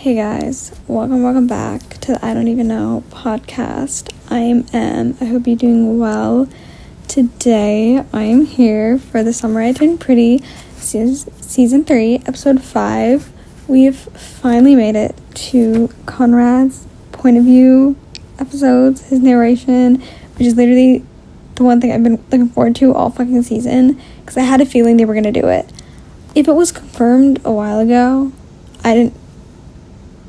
Hey guys, welcome back to the I Don't Even Know podcast. I am Em. I hope you're doing well. Today, I am here for the Summer I Turned Pretty, season 3, episode 5. We've finally made it to Conrad's point of view episodes, his narration, which is literally the one thing I've been looking forward to all fucking season, because I had a feeling they were going to do it. If it was confirmed a while ago, I didn't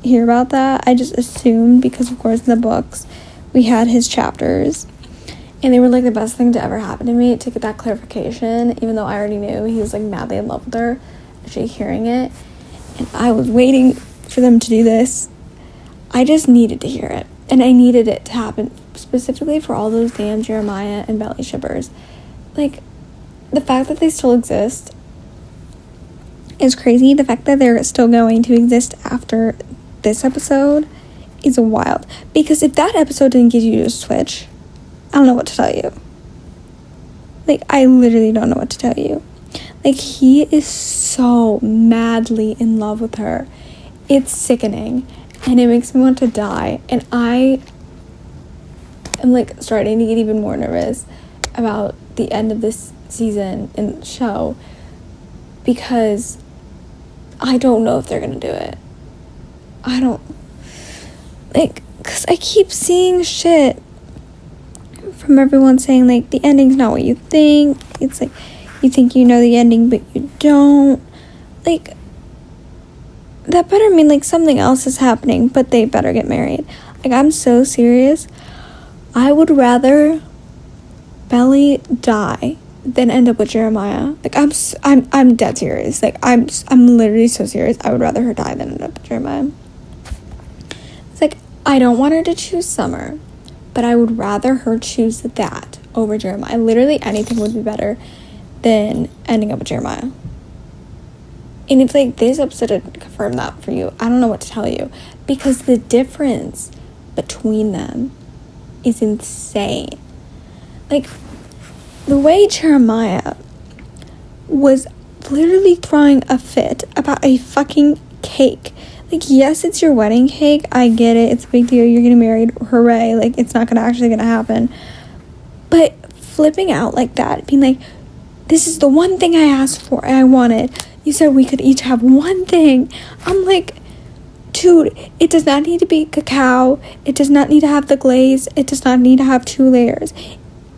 hear about that. I just assumed, because of course in the books we had his chapters and they were like the best thing to ever happen to me, to get that clarification, even though I already knew he was like madly in love with her. Actually hearing it, and I was waiting for them to do this. I just needed to hear it, and I needed it to happen specifically for all those damn Jeremiah and Belly shippers. Like, the fact that they still exist is crazy. The fact that they're still going to exist after this episode is wild, because if that episode didn't get you to switch, I don't know what to tell you. Like, I literally don't know what to tell you. Like, he is so madly in love with her. It's sickening, and it makes me want to die, and I am like starting to get even more nervous about the end of this season and show, because I don't know if they're gonna do it. I don't, like, because I keep seeing shit from everyone saying, like, the ending's not what you think. It's like, you think you know the ending, but you don't. Like, that better mean, like, something else is happening, but they better get married. Like, I'm so serious. I would rather Belly die than end up with Jeremiah. Like, I'm dead serious. Like, I'm literally so serious. I would rather her die than end up with Jeremiah. It's like, I don't want her to choose Summer, but I would rather her choose that over Jeremiah. Literally anything would be better than ending up with Jeremiah. And if, like, this episode didn't confirm that for you, I don't know what to tell you, because the difference between them is insane. Like, the way Jeremiah was literally throwing a fit about a fucking cake. Like, yes, it's your wedding cake. I get it. It's a big deal. You're getting married. Hooray. Like, it's not actually gonna happen. But flipping out like that, being like, this is the one thing I asked for and I wanted. You said we could each have one thing. I'm like, dude, it does not need to be cacao. It does not need to have the glaze. It does not need to have 2 layers.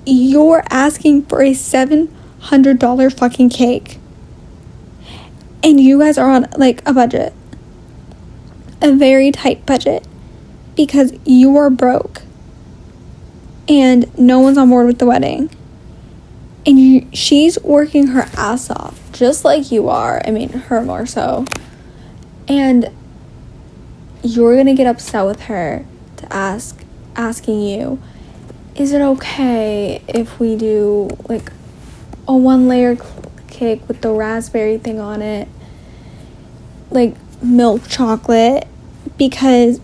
You're asking for a $700 fucking cake. And you guys are on, like, a budget. A very tight budget. Because you are broke. And no one's on board with the wedding. And she's working her ass off. Just like you are. I mean, her more so. And you're gonna get upset with her to asking you, is it okay if we do, like, a 1-layer cake with the raspberry thing on it, like milk chocolate, because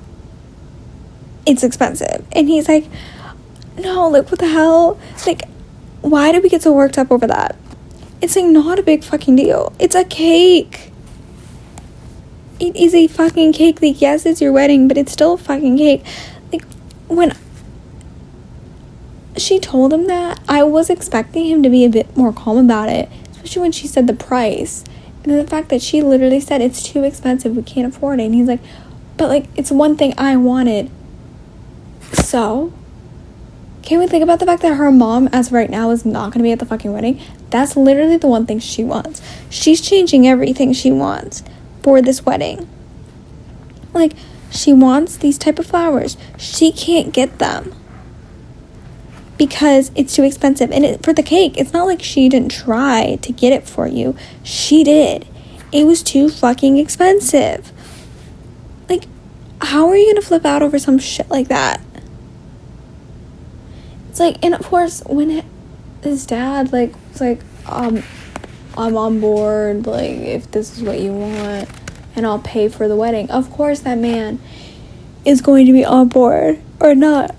it's expensive? And he's like, no, like, what the hell? Like, why do we get so worked up over that? It's, like, not a big fucking deal. It's a cake. It is a fucking cake. Like, yes, it's your wedding, but it's still a fucking cake. Like, when she told him that, I was expecting him to be a bit more calm about it, especially when she said the price. And then the fact that she literally said, it's too expensive, we can't afford it. And he's like, but, like, it's one thing I wanted. So, can we think about the fact that her mom, as of right now, is not going to be at the fucking wedding? That's literally the one thing she wants. She's changing everything she wants for this wedding. Like, she wants these type of flowers. She can't get them because it's too expensive. And for the cake, it's not like she didn't try to get it for you. She did. It was too fucking expensive. Like, how are you gonna flip out over some shit like that? It's like, and of course, when his dad, like, was like, I'm on board, like, if this is what you want, and I'll pay for the wedding. Of course that man is going to be on board, or not.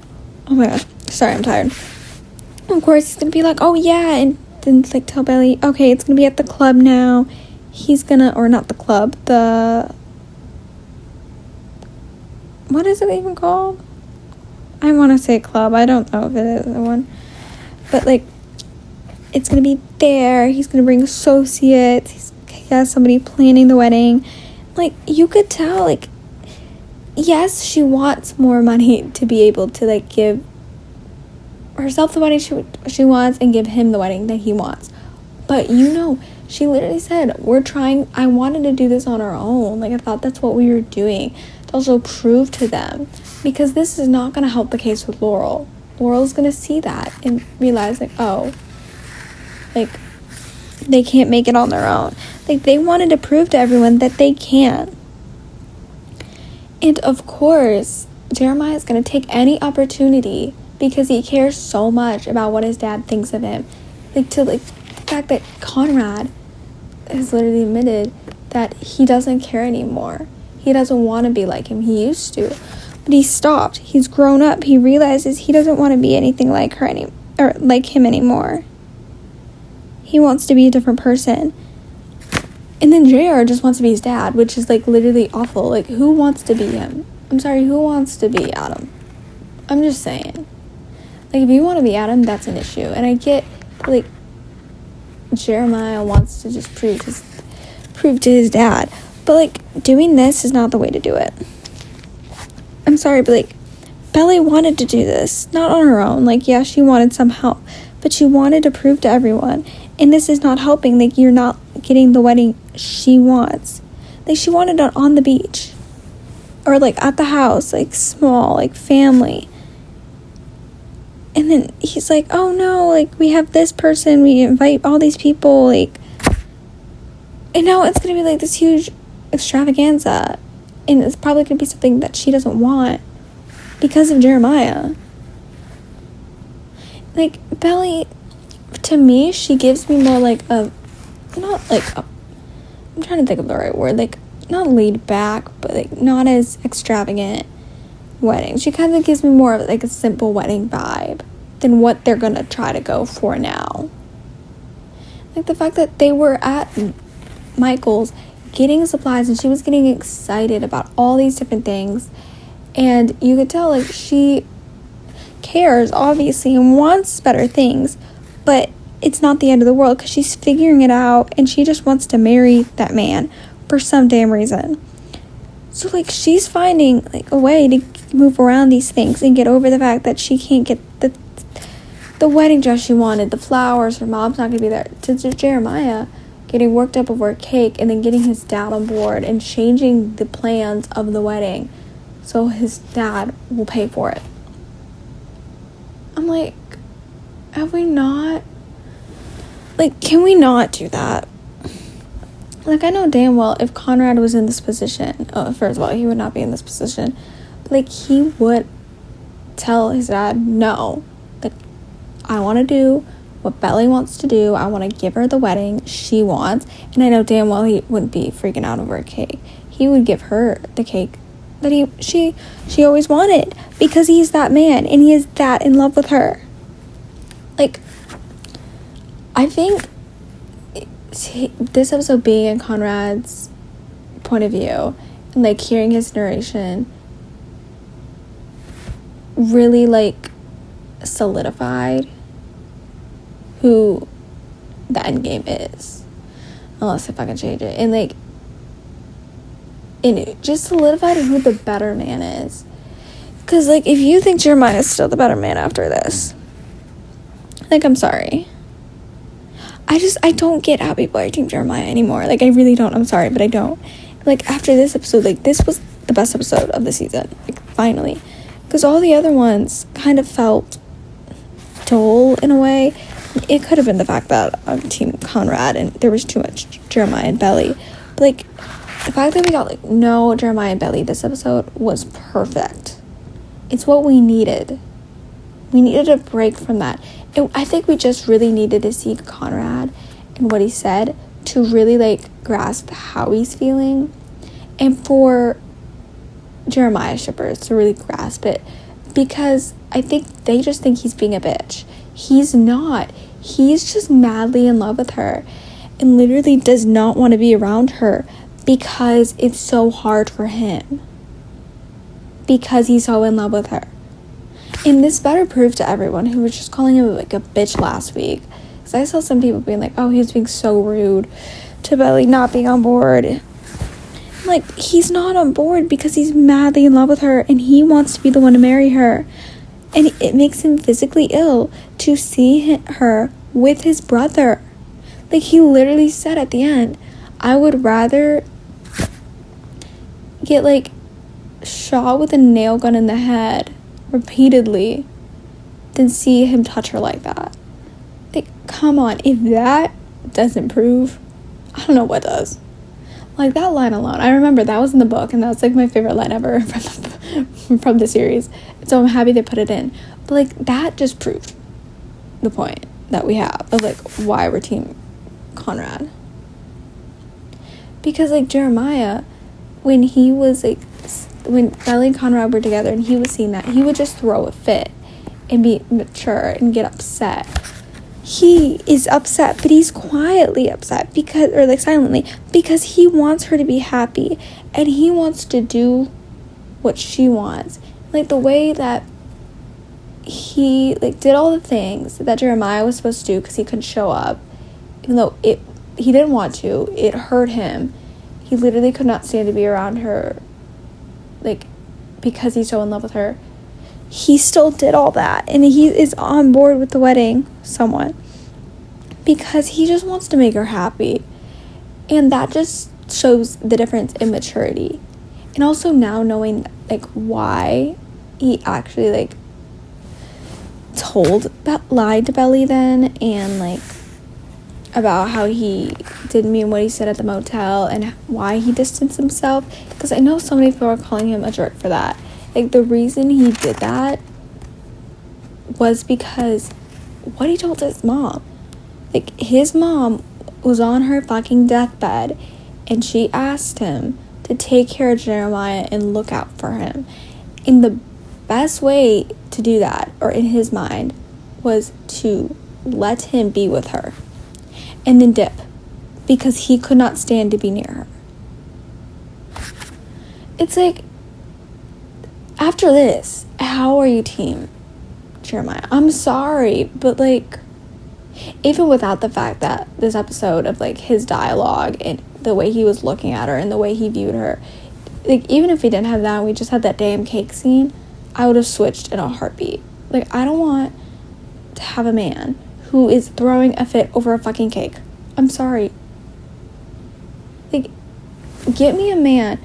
Oh my gosh, sorry, I'm tired. Of course he's gonna be like, oh yeah, and then, like, tell Belly, okay, it's gonna be at the club now. He's gonna, or not the club, the what is it even called? I want to say club. I don't know if it is the one. But, like, it's going to be there. He's going to bring associates. He has somebody planning the wedding. Like, you could tell, like, yes, she wants more money to be able to, like, give herself the wedding she wants and give him the wedding that he wants. But, you know, she literally said, I wanted to do this on our own. Like, I thought that's what we were doing. To also prove to them. Because this is not going to help the case with Laurel. Laurel's going to see that and realize, like, oh, like, they can't make it on their own. Like, they wanted to prove to everyone that they can. And, of course, Jeremiah is going to take any opportunity because he cares so much about what his dad thinks of him. Like, the fact that Conrad has literally admitted that he doesn't care anymore. He doesn't want to be like him. He used to. But he stopped. He's grown up. He realizes he doesn't want to be anything like her or like him anymore. He wants to be a different person. And then JR just wants to be his dad, which is, like, literally awful. Like, who wants to be him? I'm sorry, who wants to be Adam? I'm just saying. Like, if you want to be Adam, that's an issue. And I get, like, Jeremiah wants to just prove to his dad. But, like, doing this is not the way to do it. I'm sorry, but, like, Belly wanted to do this. Not on her own. Like, yeah, she wanted some help. But she wanted to prove to everyone. And this is not helping. Like, you're not getting the wedding she wants. Like, she wanted it on the beach. Or, like, at the house. Like, small. Like, family. And then he's like, oh, no. Like, we have this person. We invite all these people. Like, and now it's going to be, like, this huge extravaganza. And it's probably going to be something that she doesn't want. Because of Jeremiah. Like, Belly, to me, she gives me more like I'm trying to think of the right word, like, not laid back, but, like, not as extravagant wedding. She kind of gives me more of, like, a simple wedding vibe than what they're gonna try to go for now. Like, the fact that they were at Michael's getting supplies and she was getting excited about all these different things, and you could tell, like, she cares, obviously, and wants better things, but it's not the end of the world because she's figuring it out and she just wants to marry that man for some damn reason. So, like, she's finding, like, a way to move around these things and get over the fact that she can't get the wedding dress she wanted, the flowers, her mom's not gonna be there. To Jeremiah getting worked up over a cake and then getting his dad on board and changing the plans of the wedding so his dad will pay for it. I'm like, have we not? Like, can we not do that? Like, I know damn well if Conrad was in this position, first of all, he would not be in this position. But, like, he would tell his dad, no, like, I want to do what Belly wants to do. I want to give her the wedding she wants. And I know damn well he wouldn't be freaking out over a cake. He would give her the cake that she always wanted because he's that man and he is that in love with her. Like, I think this episode being in Conrad's point of view and, like, hearing his narration really, like, solidified who the end game is, unless if I can change it, and, like, and it just solidified who the better man is. Because, like, if you think Jeremiah is still the better man after this, like, I'm sorry. I don't get how people are Team Jeremiah anymore. Like, I really don't. I'm sorry, but I don't. Like, after this episode, like, this was the best episode of the season. Like, finally. Because all the other ones kind of felt dull in a way. It could have been the fact that I'm Team Conrad and there was too much Jeremiah and Belly. But, like, the fact that we got, like, no Jeremiah and Belly this episode was perfect. It's what we needed. We needed a break from that. I think we just really needed to see Conrad and what he said to really, like, grasp how he's feeling. And for Jeremiah shippers to really grasp it. Because I think they just think he's being a bitch. He's not. He's just madly in love with her. And literally does not want to be around her because it's so hard for him. because he's so in love with her. And this better prove to everyone who was just calling him like a bitch last week, because I saw some people being like, oh, he was being so rude to Belly not being on board. Like, he's not on board because he's madly in love with her and he wants to be the one to marry her. And it makes him physically ill to see her with his brother. Like, he literally said at the end, I would rather get, like, shot with a nail gun in the head repeatedly than see him touch her like that. Like, come on. If that doesn't prove, I don't know what does. Like, that line alone, I remember that was in the book, and that's, like, my favorite line ever from the series. So I'm happy they put it in. But, like, that just proved the point that we have of, like, why we're Team Conrad. Because, like, Jeremiah, when he was, like, when Belly and Conrad were together and he was seeing that, he would just throw a fit and be mature and get upset. He is upset, but he's quietly upset because, or like silently, because he wants her to be happy and he wants to do what she wants. Like, the way that he, like, did all the things that Jeremiah was supposed to do because he couldn't show up, even though he didn't want to, it hurt him. He literally could not stand to be around her, like, because he's so in love with her. He still did all that, and he is on board with the wedding somewhat because he just wants to make her happy. And that just shows the difference in maturity. And also now knowing, like, why he actually, like, lied to Belly then, and, like, about how he didn't mean what he said at the motel and why he distanced himself. Because I know so many people are calling him a jerk for that. Like, the reason he did that was because what he told his mom. Like, his mom was on her fucking deathbed and she asked him to take care of Jeremiah and look out for him. And the best way to do that, or in his mind, was to let him be with her and then dip, because he could not stand to be near her. It's like, after this, how are you Team Jeremiah? I'm sorry, but, like, even without the fact that this episode of, like, his dialogue and the way he was looking at her and the way he viewed her, like, even if we didn't have that and we just had that damn cake scene, I would have switched in a heartbeat. Like, I don't want to have a man who is throwing a fit over a fucking cake. I'm sorry. Like, get me a man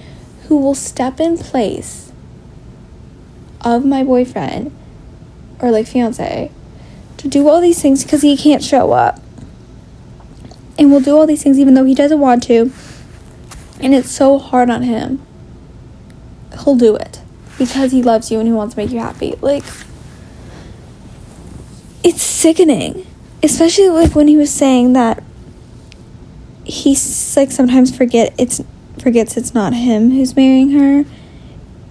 who will step in place of my boyfriend or, like, fiance to do all these things because he can't show up, and will do all these things even though he doesn't want to, and it's so hard on him. He'll do it because he loves you and he wants to make you happy. Like, it's sickening, especially, like, when he was saying that he's, like, sometimes forgets it's not him who's marrying her,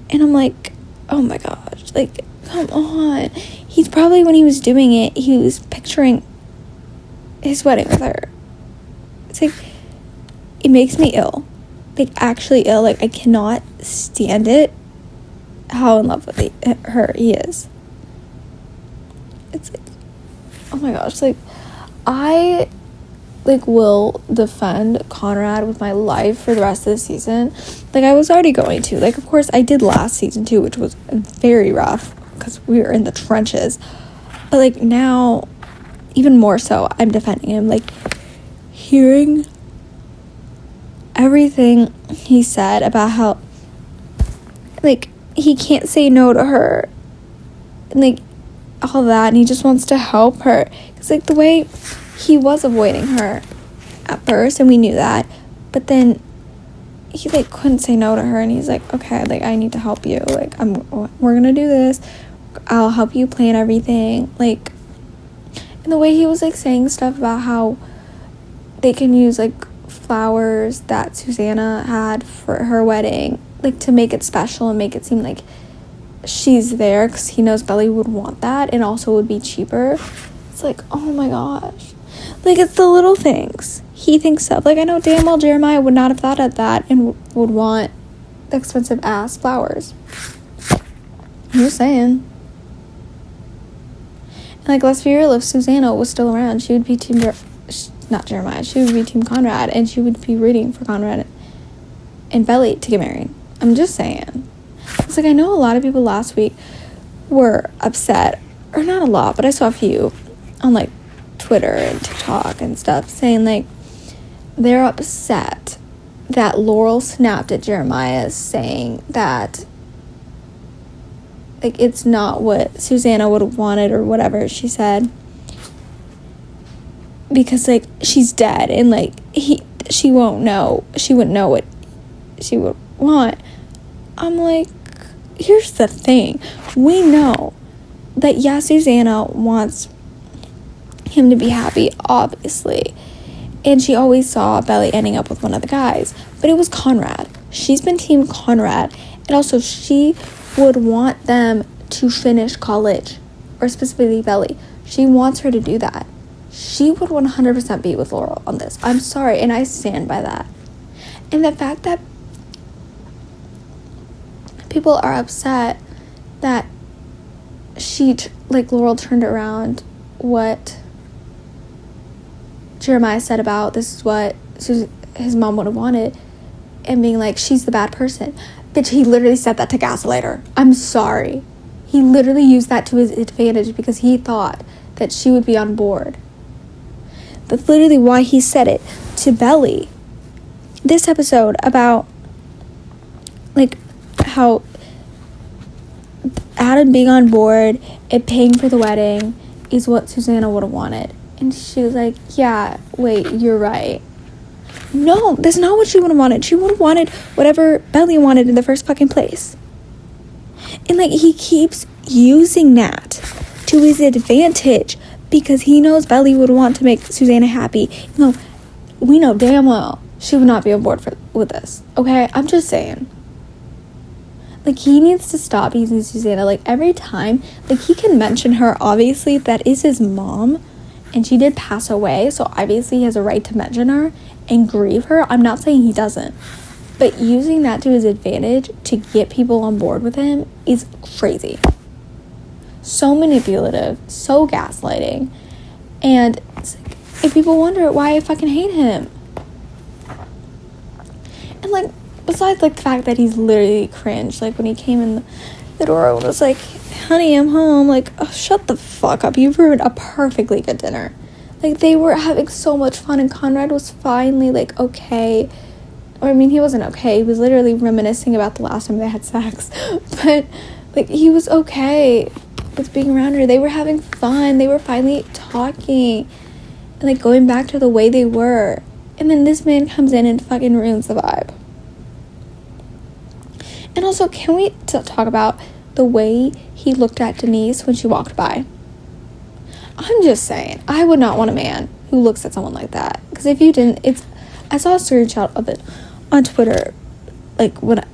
and I'm like, oh my gosh, like, come on. He's probably, when he was doing it, he was picturing his wedding with her. It's like, it makes me ill, like, actually ill. Like, I cannot stand it, how in love with her he is. It's like, oh my gosh, like, I, like, will defend Conrad with my life for the rest of the season. Like, I was already going to. Like, of course, I did last season too, which was very rough because we were in the trenches. But, like, now, even more so, I'm defending him. Like, hearing everything he said about how, like, he can't say no to her, and, like, all that, and he just wants to help her. Because, like, the way he was avoiding her at first, and we knew that, but then he, like, couldn't say no to her, and he's like, okay, like, I need to help you, like, we're gonna do this, I'll help you plan everything. Like, and the way he was, like, saying stuff about how they can use, like, flowers that Susannah had for her wedding, like, to make it special and make it seem like she's there, because he knows Belly would want that and also would be cheaper. It's like, oh my gosh, like, it's the little things he thinks of. Like, I know damn well Jeremiah would not have thought of that and would want expensive ass flowers. I'm just saying. And, like, let's be real, if Susannah was still around, she would be not Jeremiah, she would be Team Conrad, and she would be rooting for Conrad and Belly to get married. I'm just saying. It's like, I know a lot of people last week were upset, or not a lot, but I saw a few on, like, Twitter and TikTok and stuff saying, like, they're upset that Laurel snapped at Jeremiah saying that, like, it's not what Susannah would have wanted or whatever she said, because, like, she's dead and, like, she wouldn't know what she would want. I'm like, here's the thing, we know that, yeah, Susannah wants him to be happy, obviously, and she always saw Belly ending up with one of the guys, but it was Conrad. She's been Team Conrad, and also she would want them to finish college, or specifically Belly. She wants her to do that. She would 100% be with Laurel on this. I'm sorry, and I stand by that. And the fact that people are upset that Laurel turned around what Jeremiah said about this is what his mom would have wanted, and being like, she's the bad person. Bitch, he literally said that to gaslight her. I'm sorry. He literally used that to his advantage because he thought that she would be on board. That's literally why he said it to Belly. This episode about, like, how Adam being on board and paying for the wedding is what Susannah would have wanted. And she was like, yeah, wait, you're right. No, that's not what she would have wanted. She would have wanted whatever Belly wanted in the first fucking place. And, like, he keeps using that to his advantage because he knows Belly would want to make Susannah happy. No, we know damn well she would not be on board with this. Okay? I'm just saying. Like, he needs to stop using Susannah. Like, every time, like, he can mention her. Obviously, that is his mom. And she did pass away, so obviously he has a right to mention her and grieve her. I'm not saying he doesn't. But using that to his advantage to get people on board with him is crazy. So manipulative, so gaslighting. And it's like, if people wonder why I fucking hate him. And, like, besides, like, the fact that he's literally cringe. Like, when he came in the door and was like, honey, I'm home. Like, oh, shut the fuck up. You ruined a perfectly good dinner. Like, they were having so much fun, and Conrad was finally, like, okay. Or, I mean, he wasn't okay. He was literally reminiscing about the last time they had sex. But, like, he was okay with being around her. They were having fun. They were finally talking. And, like, going back to the way they were. And then this man comes in and fucking ruins the vibe. And also, can we talk about the way he looked at Denise when she walked by? I'm just saying, I would not want a man who looks at someone like that. Because if you didn't, I saw a screenshot of it on Twitter, like,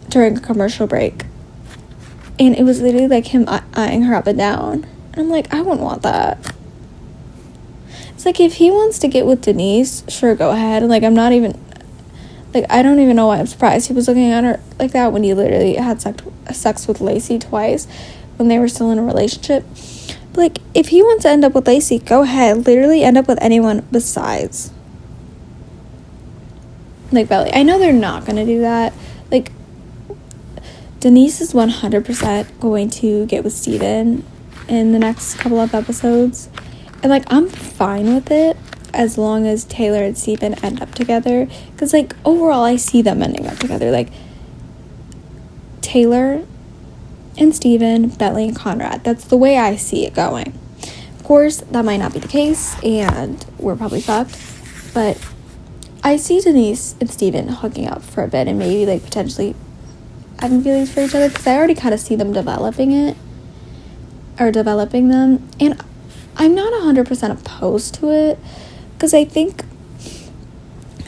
during a commercial break. And it was literally, like, him eyeing her up and down. And I'm like, I wouldn't want that. It's like, if he wants to get with Denise, sure, go ahead. Like, I'm not even, like, I don't even know why I'm surprised he was looking at her like that when he literally had sex with Lacey twice when they were still in a relationship. But, like, if he wants to end up with Lacey, go ahead. Literally end up with anyone besides, like, Belly. I know they're not going to do that. Like, Denise is 100% going to get with Steven in the next couple of episodes. And, like, I'm fine with it as long as Taylor and Steven end up together. Because, like, overall, I see them ending up together. Like, Taylor and Steven, Bentley and Conrad. That's the way I see it going. Of course, that might not be the case, and we're probably fucked. But I see Denise and Steven hooking up for a bit and maybe, like, potentially having feelings for each other. Because I already kind of see them developing them. And I'm not 100% opposed to it. Because I think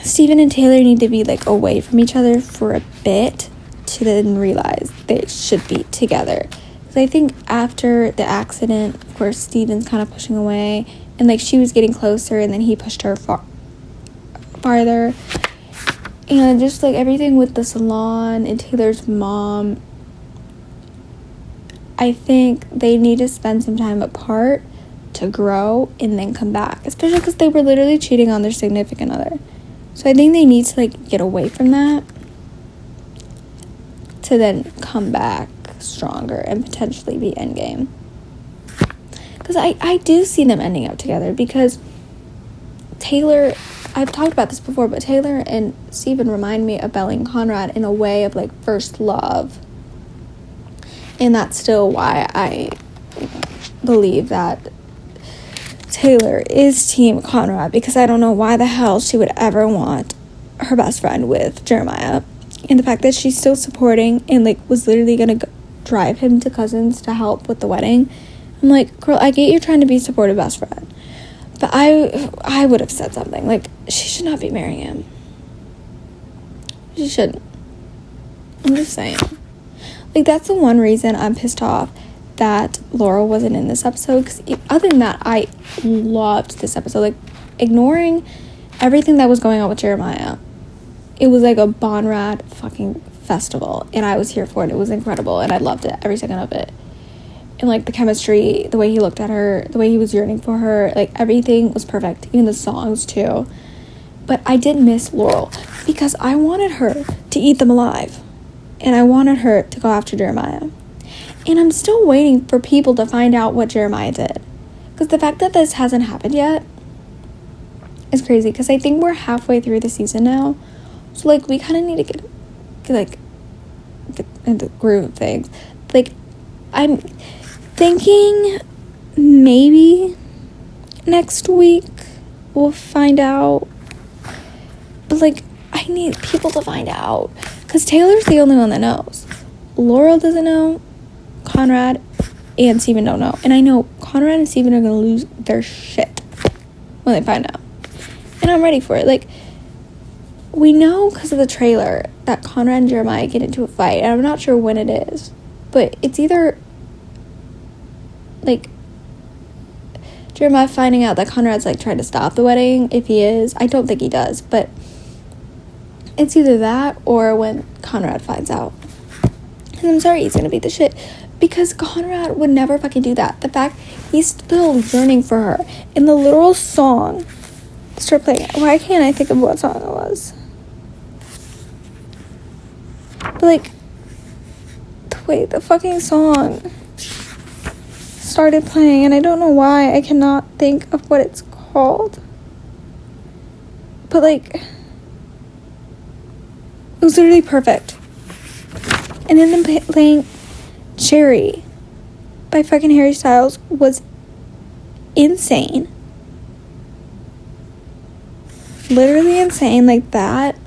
Steven and Taylor need to be, like, away from each other for a bit to then realize they should be together. Because I think after the accident, of course, Steven's kind of pushing away. And, like, she was getting closer, and then he pushed her farther. And just, like, everything with the salon and Taylor's mom, I think they need to spend some time apart to grow and then come back, especially because they were literally cheating on their significant other. So I think they need to like get away from that to then come back stronger and potentially be endgame. Because I do see them ending up together, because Taylor, I've talked about this before, but Taylor and Steven remind me of Belle and Conrad in a way of like first love. And that's still why I believe that Taylor is team Conrad, because I don't know why the hell she would ever want her best friend with Jeremiah. And the fact that she's still supporting and like was literally gonna drive him to Cousins to help with the wedding. I'm like, girl, I get you're trying to be a supportive best friend, but I would have said something like, she should not be marrying him. She shouldn't. I'm just saying. Like, that's the one reason I'm pissed off that Laurel wasn't in this episode, because other than that, I loved this episode. Like, ignoring everything that was going on with Jeremiah, it was like a Conrad fucking festival, and I was here for it. It was incredible, and I loved it, every second of it. And like the chemistry, the way he looked at her, the way he was yearning for her, like everything was perfect, even the songs too. But I did miss Laurel, because I wanted her to eat them alive, and I wanted her to go after Jeremiah. And I'm still waiting for people to find out what Jeremiah did, because the fact that this hasn't happened yet is crazy, because I think we're halfway through the season now. So like we kind of need to get like in the groove of things. Like, I'm thinking maybe next week we'll find out, but like I need people to find out, because Taylor's the only one that knows. Laurel doesn't know, Conrad and Steven don't know, and I know Conrad and Steven are gonna lose their shit when they find out, and I'm ready for it. Like, we know because of the trailer that Conrad and Jeremiah get into a fight, and I'm not sure when it is, but it's either like Jeremiah finding out that Conrad's like trying to stop the wedding. If he is, I don't think he does, but it's either that or when Conrad finds out. And I'm sorry, he's gonna beat the shit, because Conrad would never fucking do that. The fact he's still yearning for her, in the literal song, start playing. Why can't I think of what song it was? But like, wait, the fucking song started playing, and I don't know why I cannot think of what it's called. But like, it was literally perfect. And then them playing Cherry by fucking Harry Styles was insane. Literally insane. Like, that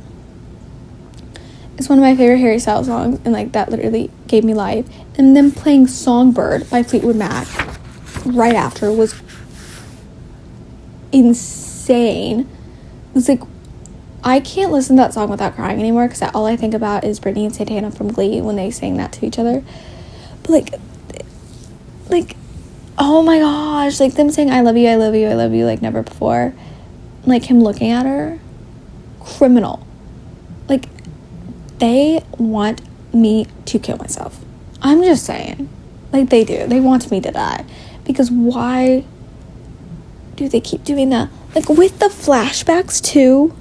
is one of my favorite Harry Styles songs, and like that literally gave me life. And then playing Songbird by Fleetwood Mac right after was insane. It was like, I can't listen to that song without crying anymore, because all I think about is Brittany and Santana from Glee when they sang that to each other. But like oh my gosh, like them saying I love you, I love you, I love you like never before, like him looking at her, criminal. Like, they want me to kill myself. I'm just saying. Like, they do. They want me to die. Because why do they keep doing that? Like, with the flashbacks, too.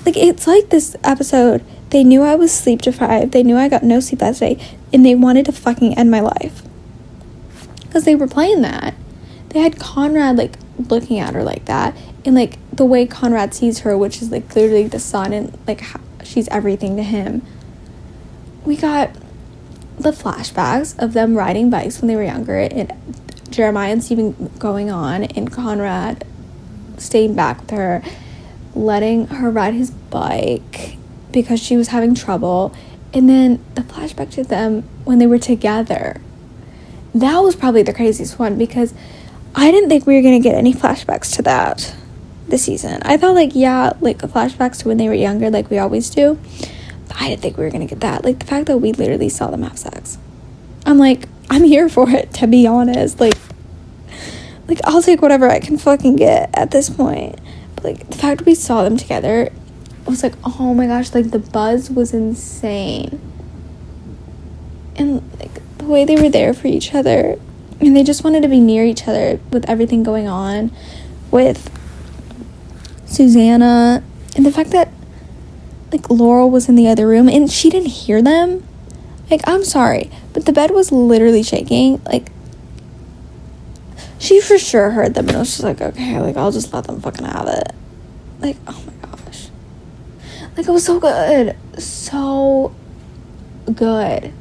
Like, it's like this episode, they knew I was sleep deprived. They knew I got no sleep last night. And they wanted to fucking end my life. Because they were playing that. They had Conrad, like, looking at her like that. And, like, the way Conrad sees her, which is, like, clearly the sun, and, like, how she's everything to him. We got the flashbacks of them riding bikes when they were younger, and Jeremiah and Steven going on, and Conrad staying back with her, letting her ride his bike because she was having trouble. And then the flashback to them when they were together. That was probably the craziest one, because I didn't think we were going to get any flashbacks to that this season. I thought, like, yeah, like flashbacks to when they were younger, like we always do, but I didn't think we were gonna get that. Like, the fact that we literally saw them have sex, I'm like, I'm here for it, to be honest. Like I'll take whatever I can fucking get at this point. But like, the fact that we saw them together, it was like, oh my gosh, like the buzz was insane. and like the way they were there for each other, and they just wanted to be near each other with everything going on with Susannah, and the fact that like Laurel was in the other room and she didn't hear them. Like, I'm sorry, but the bed was literally shaking. Like, she for sure heard them, and I was just like, okay, like, I'll just let them fucking have it. Like, oh my gosh. Like, it was so good. So good.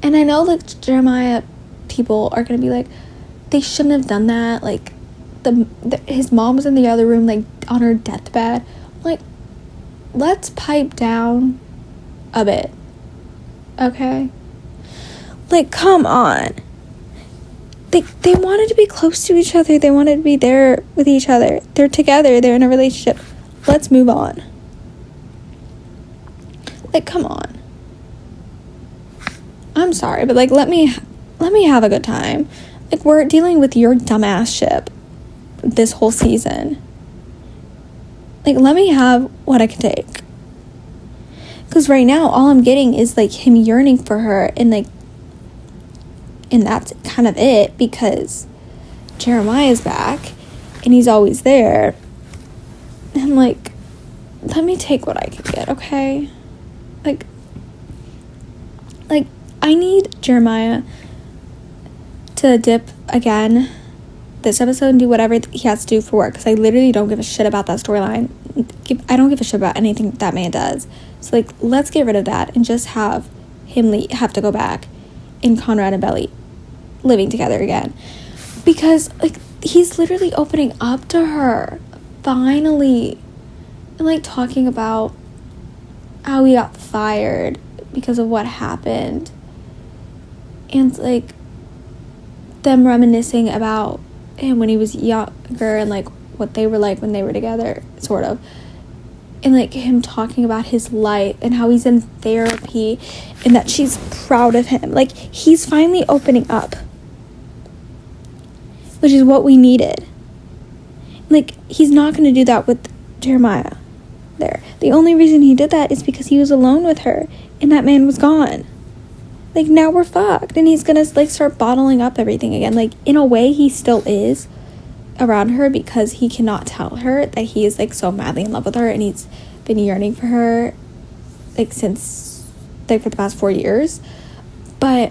And I know, like, Jeremiah people are gonna be like, they shouldn't have done that. Like, his mom was in the other room, like, on her deathbed. Like, let's pipe down a bit. Okay? Like, come on. They wanted to be close to each other. They wanted to be there with each other. They're together. They're in a relationship. Let's move on. Like, come on. I'm sorry, but like, let me have a good time. Like, we're dealing with your dumbass ship this whole season. Like, let me have what I can take. Because right now, all I'm getting is like him yearning for her, and that's kind of it, because Jeremiah's back and he's always there. And like, let me take what I can get, okay? Like I need Jeremiah to dip again this episode and do whatever he has to do for work, because I literally don't give a shit about that storyline. I don't give a shit about anything that man does. So like, let's get rid of that and just have him have to go back in Conrad and Belly living together again, because like, he's literally opening up to her finally, and like talking about how he got fired because of what happened, and like them reminiscing about him when he was younger and like what they were like when they were together, sort of. And like him talking about his life and how he's in therapy and that she's proud of him. Like, he's finally opening up, which is what we needed. Like, he's not going to do that with Jeremiah there. The only reason he did that is because he was alone with her and that man was gone. Like, now we're fucked, and he's going to like start bottling up everything again. Like, in a way, he still is around her because he cannot tell her that he is like so madly in love with her, and he's been yearning for her like since like for the past 4 years. But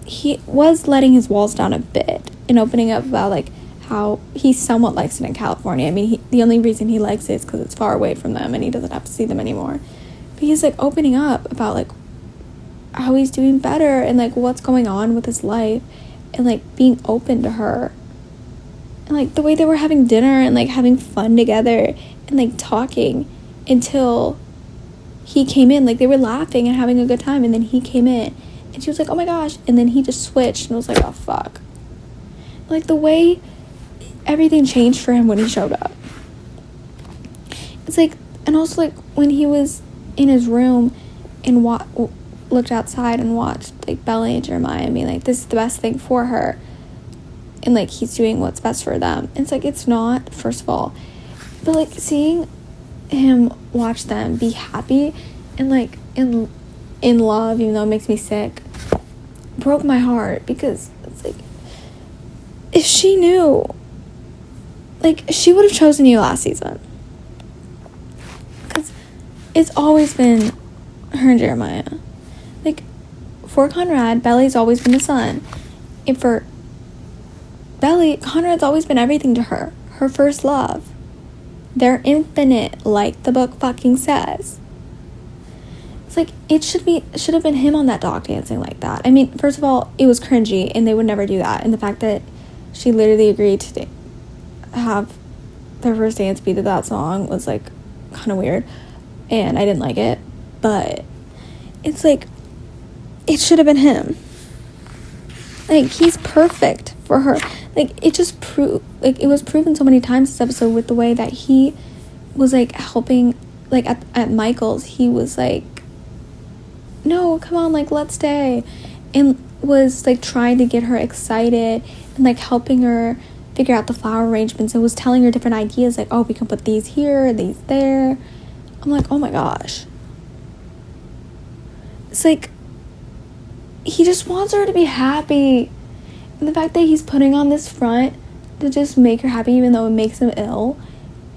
he was letting his walls down a bit and opening up about like how he somewhat likes it in California. I mean, the only reason he likes it is because it's far away from them and he doesn't have to see them anymore. But he's like opening up about like how he's doing better and like what's going on with his life, and like being open to her. And like the way they were having dinner and like having fun together and like talking until he came in. Like, they were laughing and having a good time, and then he came in and she was like, oh my gosh, and then he just switched and was like, oh fuck. Like, the way everything changed for him when he showed up. It's like, and also like when he was in his room and looked outside and watched like Bella and Jeremiah and being like, this is the best thing for her, and like he's doing what's best for them. And it's like, it's not, first of all, but like seeing him watch them be happy and like in love, even though it makes me sick, broke my heart, because it's like, if she knew, like, she would have chosen you last season, because it's always been her and Jeremiah. Like, for Conrad, Belly's always been the son, and for Belly, Conrad's always been everything to her first love. They're infinite, like the book fucking says. It's like, it should have been him on that dock dancing like that. I mean, first of all, it was cringy, and they would never do that. And the fact that she literally agreed to have their first dance be to that song was like kind of weird, and I didn't like it. But it's like, it should have been him. Like, he's perfect for her. Like, it just it was proven so many times this episode with the way that he was like helping, like at Michael's, he was like, no, come on, like, let's stay, and was like trying to get her excited and like helping her figure out the flower arrangements, and was telling her different ideas, like, oh, we can put these here, these there. I'm like, oh my gosh. It's like, he just wants her to be happy. And the fact that he's putting on this front to just make her happy, even though it makes him ill,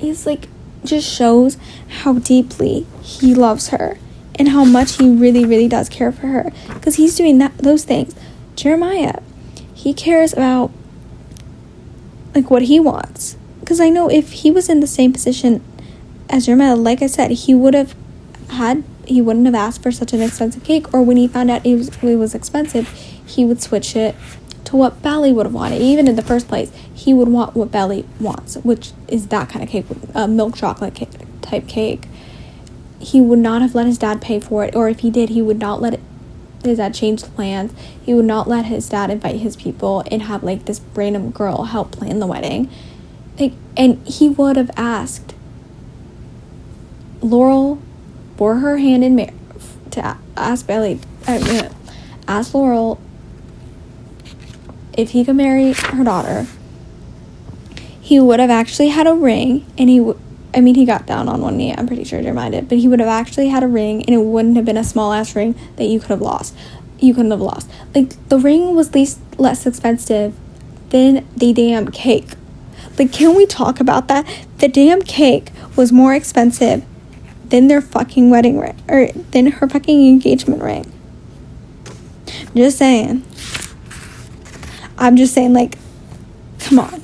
is like, just shows how deeply he loves her and how much he really, really does care for her, because he's doing those things. Jeremiah, he cares about like what he wants, because I know if he was in the same position as Jeremiah, like I said, he wouldn't have asked for such an expensive cake, or when he found out it was expensive, he would switch it to what Belly would have wanted. Even in the first place, he would want what Belly wants, which is that kind of cake, a milk chocolate cake, type cake. He would not have let his dad pay for it, or if he did, he would not let his dad change the plans. He would not let his dad invite his people and have like this random girl help plan the wedding. Like, and he would have asked Laurel for her hand in marriage, to ask Belly, ask Laurel if he could marry her daughter. He would have actually had a ring, and he got down on one knee, I'm pretty sure Jeremiah did, but he would have actually had a ring, and it wouldn't have been a small ass ring that you couldn't have lost. Like, the ring was less expensive than the damn cake. Like, can we talk about that? The damn cake was more expensive than their fucking wedding ring, or than her fucking engagement ring. I'm just saying, like, come on.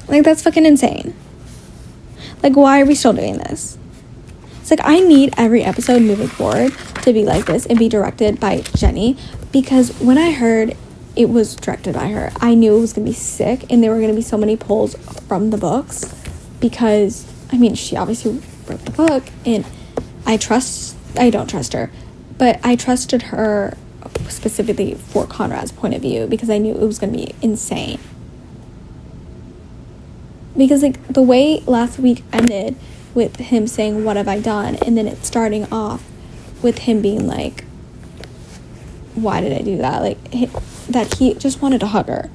Like, that's fucking insane. Like, why are we still doing this? It's like, I need every episode moving forward to be like this and be directed by Jenny, because when I heard it was directed by her, I knew it was going to be sick, and there were going to be so many pulls from the books, because, I mean, she obviously wrote the book, and I don't trust her, but I trusted her specifically for Conrad's point of view, because I knew it was going to be insane. Because, like, the way last week ended with him saying, "What have I done?" and then it starting off with him being like, "Why did I do that?" Like, that he just wanted to hug her.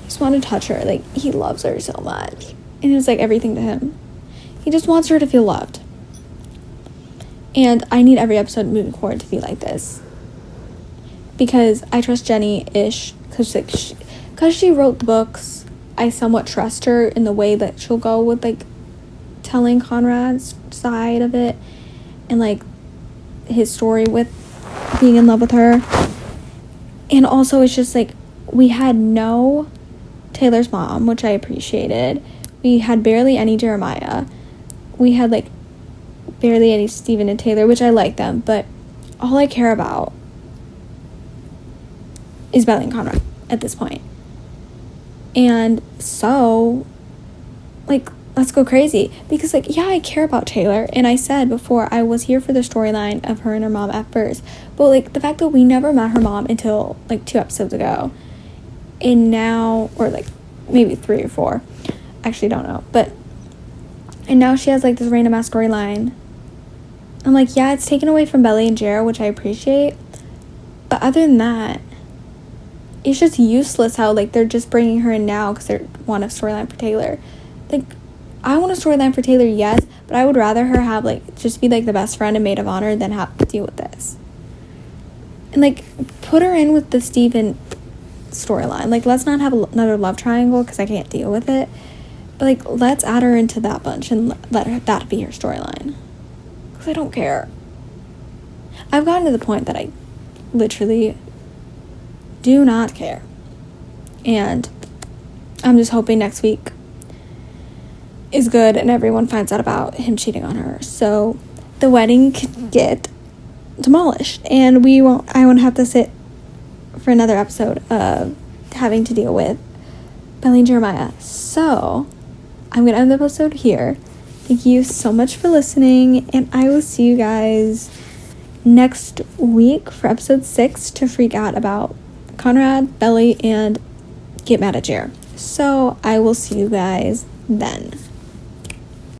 He just wanted to touch her. Like, he loves her so much. And it was, like, everything to him. He just wants her to feel loved. And I need every episode moving forward to be like this. Because I trust Jenny-ish. Because she wrote the books, I somewhat trust her in the way that she'll go with, like, telling Conrad's side of it, and, like, his story with being in love with her. And also, it's just, like, we had no Taylor's mom, which I appreciated. We had barely any Jeremiah. We had, like, barely any Steven and Taylor, which I like them, but all I care about is Belly and Conrad at this point. And so, like, let's go crazy. Because, like, yeah, I care about Taylor. And I said before, I was here for the storyline of her and her mom at first. But, like, the fact that we never met her mom until, like, 2 episodes ago. And now, or, like, maybe 3 or 4. Actually, don't know. But, and now she has, like, this random ass storyline. I'm like, yeah, it's taken away from Belly and Jared, which I appreciate. But other than that, it's just useless how, like, they're just bringing her in now because they want a storyline for Taylor. Like, I want a storyline for Taylor, yes, but I would rather her have, like, just be, like, the best friend and maid of honor than have to deal with this. And, like, put her in with the Steven storyline. Like, let's not have another love triangle because I can't deal with it. But, like, let's add her into that bunch and let that be her storyline. Because I don't care. I've gotten to the point that I literally do not care. And I'm just hoping next week is good and everyone finds out about him cheating on her, so the wedding can get demolished and I won't have to sit for another episode of having to deal with Belly and Jeremiah. So I'm gonna end the episode here. Thank you so much for listening, and I will see you guys next week for episode 6 to freak out about Conrad, Belly, and get mad at Jer. So I will see you guys then.